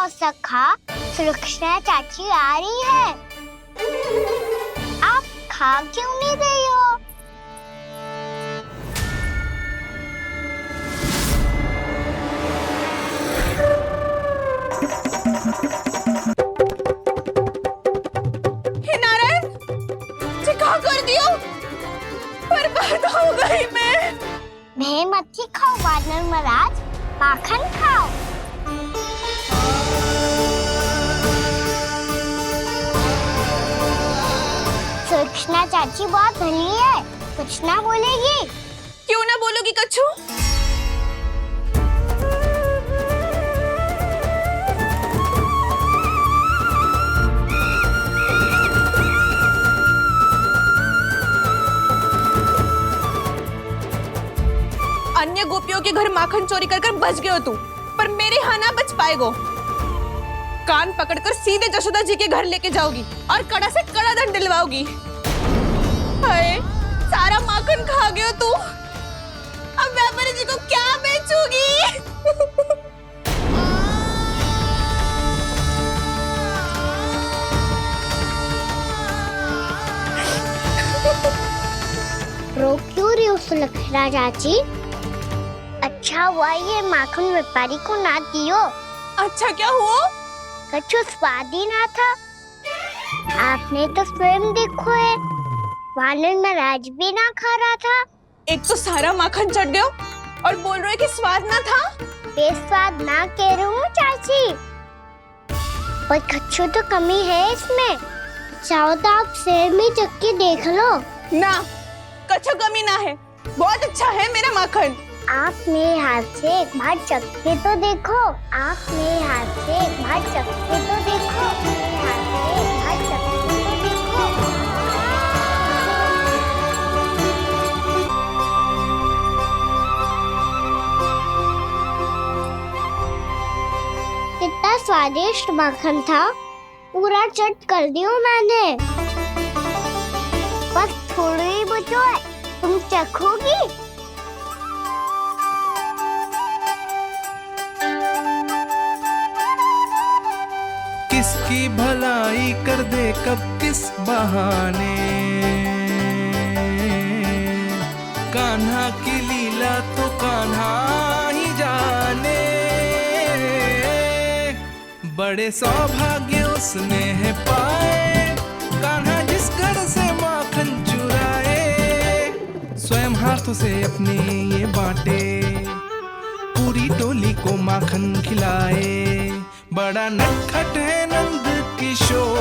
और सखा सुलक्षणा चाची आ रही है। आप खा क्यों नहीं रही हो? हे नारायण, जी क्या कर दियो? बर्बाद हो गई मैं मच्छी खाओ वानर महाराज, माखन खाओ। सुलक्षणा चाची बहुत भली है, कुछ ना बोलेगी। क्यों ना बोलोगी कच्छू? अन्य गोपियों के घर माखन चोरी कर बच गए हो तू, पर मेरे यहाँ ना बच पाएगो। कान पकड़कर सीधे जशोदा जी के घर लेके जाओगी और कड़ा से कड़ा दंड दिलवाओगी। हाय, सारा माखन खा गए हो तू। अब व्यापारी जी को क्या बेचोगी? रो क्यों रही हो सुलक्षणा चाची? अच्छा हुआ ये माखन व्यापारी को ना दियो। अच्छा क्या हुआ? कछु स्वाद ही ना था। आपने तो स्वयं देखो है, वानर महाराज भी ना खा रहा था। एक तो सारा माखन चढ़ गया और बोल रहे कि स्वाद ना था। बेस्वाद ना कह रही हूँ चाची, पर कछु तो कमी है इसमें। चाहो तो आप शहर में चख के देख लो। ना, कछु कमी ना है, बहुत अच्छा है मेरा माखन। आप मेरे हाथ से एक बार चख के तो देखो। आप मेरे हाथ से एक बार चख के तो देखो। मेरे हाथ से एक बार चख के तो देखो। कितना स्वादिष्ट माखन था, पूरा चट कर दियो मैंने। बस थोड़ी ही बचो है, तुम चखोगी? किसकी भलाई कर दे कब किस बहाने, कान्हा की लीला तो कान्हा ही जाने। बड़े सौभाग्य उसने है पाए, कान्हा जिस घर से माखन चुराए। स्वयं हाथों से अपने ये बांटे, पूरी टोली को माखन खिलाए। बड़ा नटखट है नंद किशोर,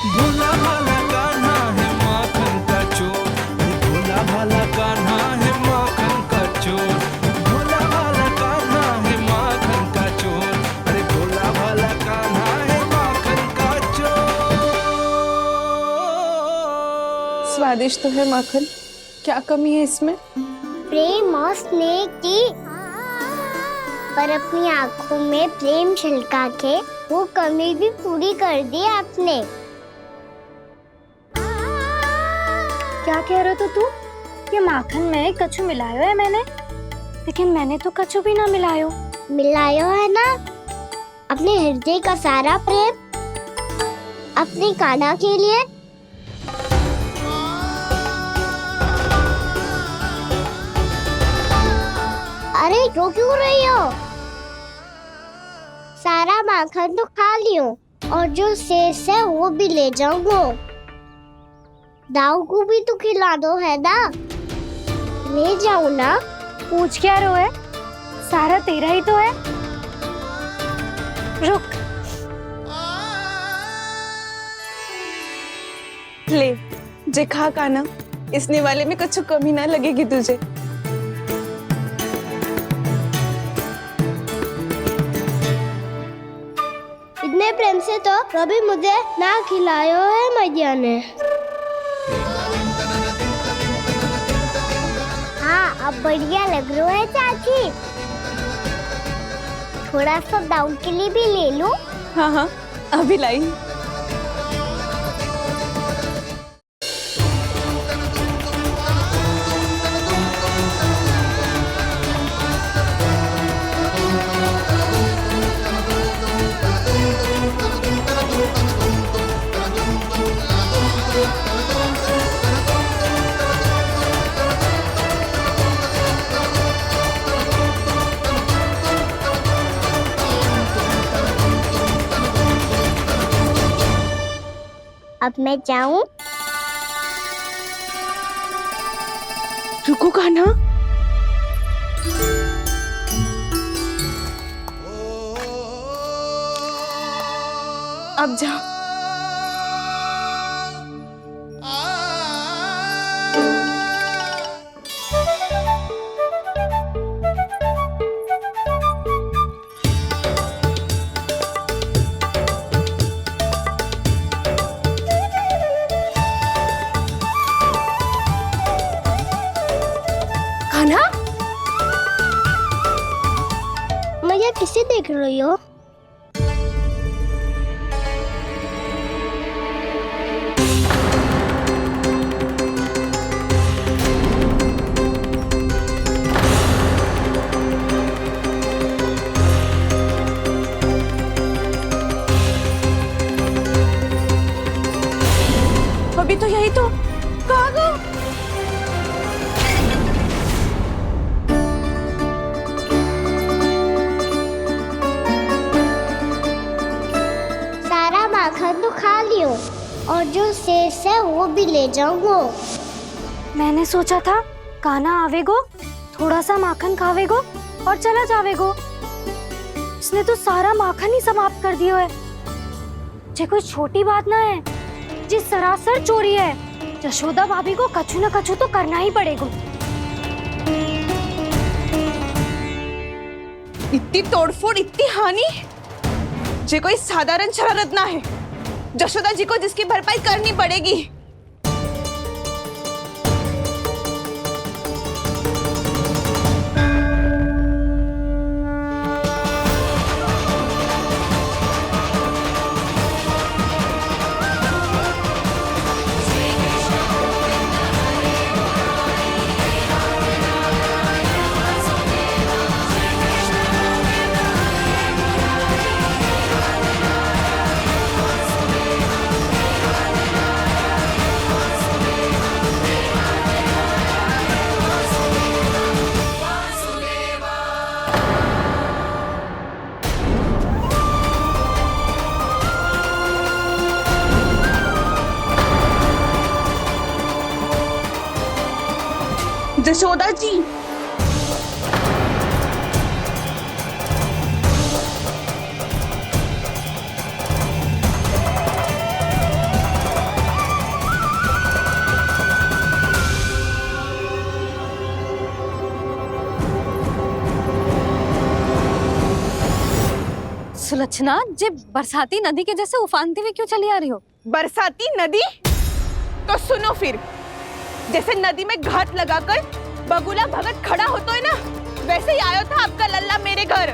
भोला भाला कान्हा है माखन का चोर। भोला भाला कान्हा है माखन का चोर। भोला भाला कान्हा है माखन का चोर। अरे भोला भाला कान्हा है माखन का चोर। स्वादिष्ट तो है माखन, क्या कमी है इसमें? प्रेम और स्नेह की, पर अपनी आंखों में प्रेम छिलका के वो कमी भी पूरी कर दी आपने। क्या कह रहे हो तू? ये माखन में कछु मिलायो है मैंने, लेकिन मैंने तो कछु भी ना मिलायो। मिलायो है ना अपने हृदय का सारा प्रेम अपनी कान्हा के लिए। अरे रो क्यों रही हो? सारा माखन तो खा लियो और जो शेष है वो भी ले जाऊंगा। दाऊ को भी तो खिला दो है ना, ले जाओ ना। पूछ क्या रो है, सारा तेरा ही तो है। रुक, ले जे खा कान्हा, इसने वाले में कुछ कमी ना लगेगी तुझे। इतने प्रेम से तो कभी मुझे ना खिलायो है मैया ने। हाँ, अब बढ़िया लग रहा है चाची। थोड़ा सा दाऊ के लिए भी ले लूं? हाँ हाँ, अभी लाई। अब मैं जाऊं? रुको कान्हा, अब जा। कान्हा, मैया किसे देख रही हो? अभी तो यही तो। कहाँ गो? सारा माखन तो खा लियो और जो शेष है वो भी ले जाऊंगो। मैंने सोचा था कान्हा आवेगो, थोड़ा सा माखन खावेगो और चला जावेगो। इसने तो सारा माखन ही समाप्त कर दियो है। ये कोई छोटी बात ना है, जी सरासर चोरी है। यशोदा भाभी को कछु न कछु तो करना ही पड़ेगा। इतनी तोड़फोड़, इतनी हानि, ये कोई साधारण शरारत ना है। यशोदा जी को जिसकी भरपाई करनी पड़ेगी। यशोदा जी, सुलक्षणा, जे बरसाती नदी के जैसे उफानते हुए क्यों चली आ रही हो? बरसाती नदी? तो सुनो फिर, जैसे नदी में घाट लगाकर बगुला भगत खड़ा होता है ना, वैसे ही आया था आपका लल्ला मेरे घर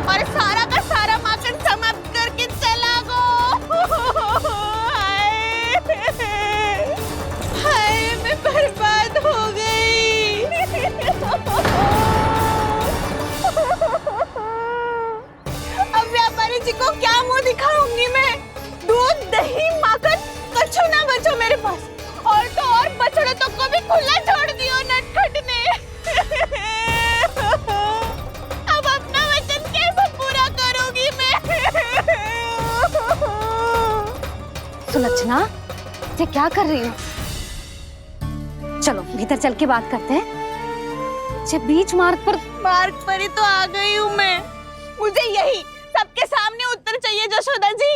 और सारा का सारा माखन समाप्त करके चला गो। हाय, मैं बर्बाद हो गई। अब व्यापारी जी को क्या मुंह दिखाऊंगी मैं? दूध, दही, माखन कछु ना बचो मेरे पास। और तो और बछड़े तो को भी खुला छोड़ दियो नटखट ने। अब अपना वचन कैसे पूरा करूंगी मैं? सुलक्षणा, ये क्या कर रही हो? चलो भीतर चल के बात करते हैं। ये बीच मार्ग पर ही तो आ गई हूँ मैं। मुझे यही सबके सामने उत्तर चाहिए यशोदा जी।